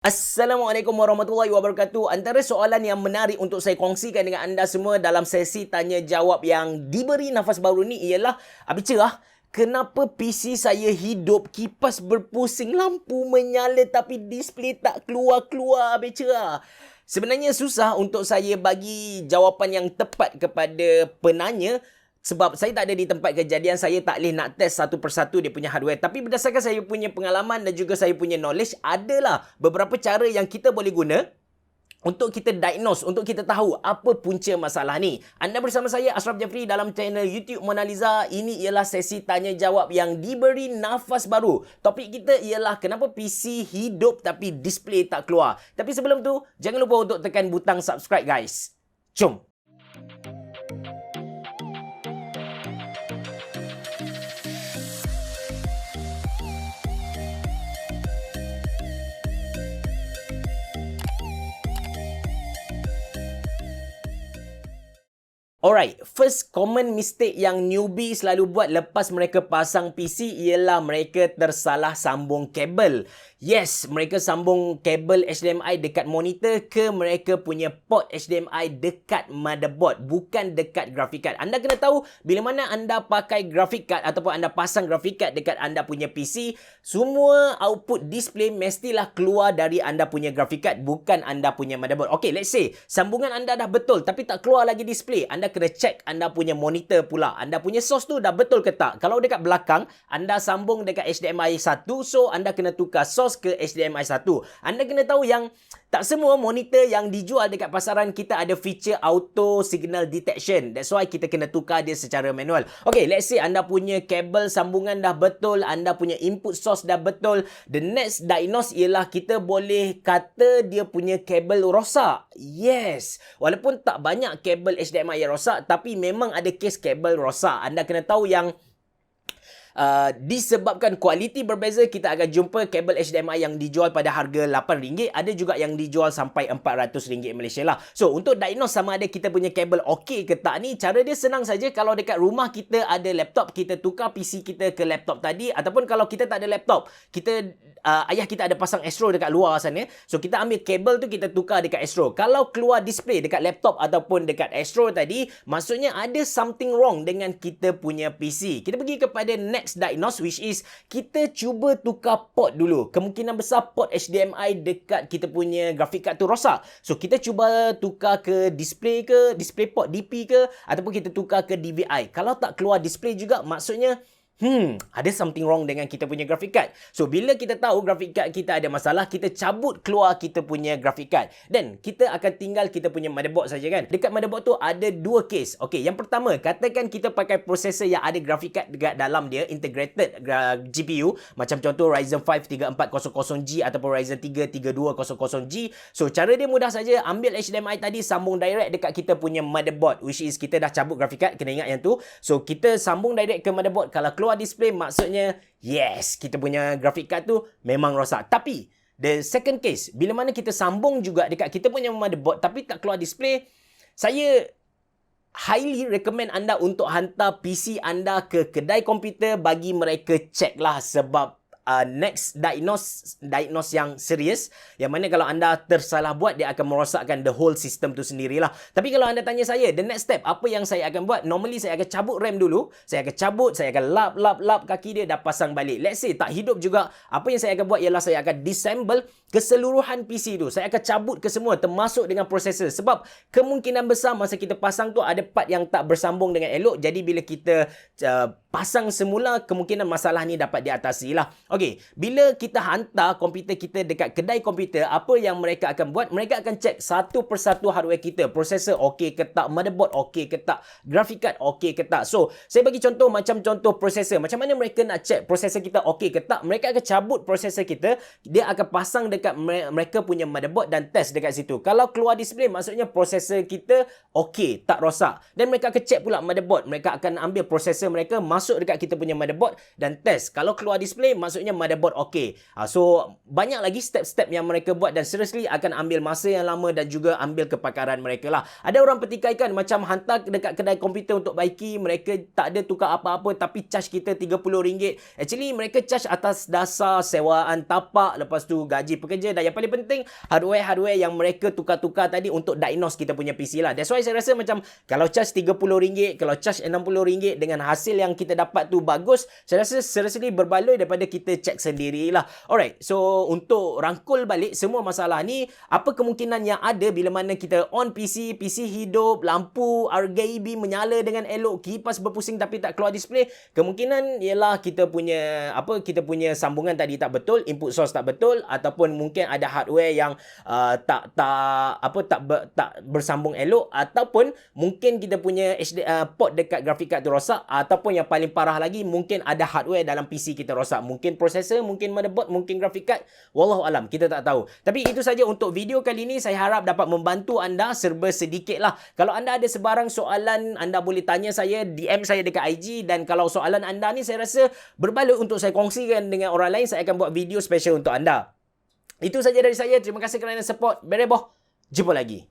Assalamualaikum warahmatullahi wabarakatuh. Antara soalan yang menarik untuk saya kongsikan dengan anda semua dalam sesi tanya jawab yang diberi nafas baru ni ialah, Abi Cerah, kenapa PC saya hidup, kipas berpusing, lampu menyala tapi display tak keluar-keluar, Abi Cerah? Sebenarnya susah untuk saya bagi jawapan yang tepat kepada penanya sebab saya tak ada di tempat kejadian, saya tak boleh nak test satu persatu dia punya hardware. Tapi berdasarkan saya punya pengalaman dan juga saya punya knowledge, adalah beberapa cara yang kita boleh guna untuk kita diagnose, untuk kita tahu apa punca masalah ni. Anda bersama saya, Ashraf Jeffrey, dalam channel YouTube Mona Lisa. Ini ialah sesi tanya jawab yang diberi nafas baru. Topik kita ialah kenapa PC hidup tapi display tak keluar. Tapi sebelum tu, jangan lupa untuk tekan butang subscribe guys. Jom! Alright, first common mistake yang newbie selalu buat lepas mereka pasang PC ialah mereka tersalah sambung kabel. Yes, mereka sambung kabel HDMI dekat monitor ke mereka punya port HDMI dekat motherboard, bukan dekat graphic card. Anda kena tahu, bila mana anda pakai graphic card ataupun anda pasang graphic card dekat anda punya PC, semua output display mestilah keluar dari anda punya graphic card, bukan anda punya motherboard. Okay, let's say sambungan anda dah betul tapi tak keluar lagi display. Anda kena check anda punya monitor pula. Anda punya source tu dah betul ke tak? Kalau dekat belakang, anda sambung dekat HDMI 1, so anda kena tukar source ke HDMI 1. Anda kena tahu yang tak semua monitor yang dijual dekat pasaran kita ada feature auto signal detection. That's why kita kena tukar dia secara manual. Okay, let's say anda punya kabel sambungan dah betul, anda punya input source dah betul. The next diagnose ialah kita boleh kata dia punya kabel rosak. Yes, walaupun tak banyak kabel HDMI yang rosak, tapi memang ada kes kabel rosak. Anda kena tahu yang disebabkan kualiti berbeza, kita akan jumpa kabel HDMI yang dijual pada harga RM8, ada juga yang dijual sampai RM400 Malaysia lah. So, untuk diagnose sama ada kita punya kabel okey ke tak ni, cara dia senang saja. Kalau dekat rumah kita ada laptop, kita tukar PC kita ke laptop tadi, ataupun kalau kita tak ada laptop, kita ayah kita ada pasang Astro dekat luar sana, so kita ambil kabel tu kita tukar dekat Astro. Kalau keluar display dekat laptop ataupun dekat Astro tadi, maksudnya ada something wrong dengan kita punya PC. Kita pergi kepada next diagnose, which is kita cuba tukar port dulu. Kemungkinan besar port HDMI dekat kita punya graphic card tu rosak. So kita cuba tukar ke display ke, display port DP ke, ataupun kita tukar ke DVI. Kalau tak keluar display juga, maksudnya ada something wrong dengan kita punya graphic card. So, bila kita tahu graphic card kita ada masalah, kita cabut keluar kita punya graphic card. Dan kita akan tinggal kita punya motherboard saja kan. Dekat motherboard tu ada dua case. Okay, yang pertama, katakan kita pakai processor yang ada graphic card dekat dalam dia, integrated GPU. Macam contoh Ryzen 5 3400G ataupun Ryzen 3 3200G. So, cara dia mudah saja. Ambil HDMI tadi, sambung direct dekat kita punya motherboard. Which is kita dah cabut graphic card, kena ingat yang tu. So, kita sambung direct ke motherboard. Kalau keluar display, maksudnya yes, kita punya graphic card tu memang rosak. Tapi the second case, bila mana kita sambung juga dekat kita punya motherboard tapi tak keluar display, saya highly recommend anda untuk hantar PC anda ke kedai komputer bagi mereka check lah. Sebab next diagnose yang serius, yang mana kalau anda tersalah buat, dia akan merosakkan the whole system tu sendirilah. Tapi kalau anda tanya saya, the next step, apa yang saya akan buat? Normally saya akan cabut RAM dulu, saya akan cabut, saya akan lap kaki dia, dah pasang balik. Let's say tak hidup juga, apa yang saya akan buat ialah saya akan disassemble keseluruhan PC tu. Saya akan cabut ke semua, termasuk dengan prosesor. Sebab kemungkinan besar masa kita pasang tu ada part yang tak bersambung dengan elok. Jadi bila kita pasang semula, kemungkinan masalah ni dapat diatasi lah. Okay, bila kita hantar komputer kita dekat kedai komputer, apa yang mereka akan buat? Mereka akan check satu persatu hardware kita. Prosesor okey ke tak, motherboard okey ke tak, graphic card okey ke tak. So, saya bagi contoh macam contoh prosesor. Macam mana mereka nak check prosesor kita okey ke tak? Mereka akan cabut prosesor kita, dia akan pasang dekat mereka punya motherboard dan test dekat situ. Kalau keluar display, maksudnya prosesor kita okey, tak rosak. Dan mereka akan check pula motherboard. Mereka akan ambil prosesor mereka, masuk dekat kita punya motherboard dan test. Kalau keluar display, maksudnya sepatutnya motherboard okey. So banyak lagi step-step yang mereka buat dan seriously akan ambil masa yang lama dan juga ambil kepakaran mereka lah. Ada orang petikaikan macam hantar dekat kedai komputer untuk baiki, mereka tak ada tukar apa-apa tapi charge kita RM30. Actually mereka charge atas dasar sewaan tapak, lepas tu gaji pekerja, dan yang paling penting hardware yang mereka tukar-tukar tadi untuk diagnose kita punya PC lah. That's why saya rasa macam kalau charge RM30, kalau charge RM60 dengan hasil yang kita dapat tu bagus, saya rasa seriously berbaloi daripada kita check sendirilah. Alright, so untuk rangkul balik semua masalah ni, apa kemungkinan yang ada bila mana kita on PC hidup, lampu RGB menyala dengan elok, kipas berpusing tapi tak keluar display, kemungkinan ialah kita punya sambungan tadi tak betul, input source tak betul, ataupun mungkin ada hardware yang tak bersambung elok, ataupun mungkin kita punya port dekat graphic card tu rosak, ataupun yang paling parah lagi mungkin ada hardware dalam PC kita rosak, mungkin processor, mungkin motherboard, mungkin graphic card, wallahu alam, kita tak tahu. Tapi itu saja untuk video kali ini. Saya harap dapat membantu anda serba sedikit lah. Kalau anda ada sebarang soalan, anda boleh tanya saya, DM saya dekat IG, dan kalau soalan anda ni saya rasa berbaloi untuk saya kongsikan dengan orang lain, saya akan buat video special untuk anda. Itu saja dari saya. Terima kasih kerana support. Bereboh. Jumpa lagi.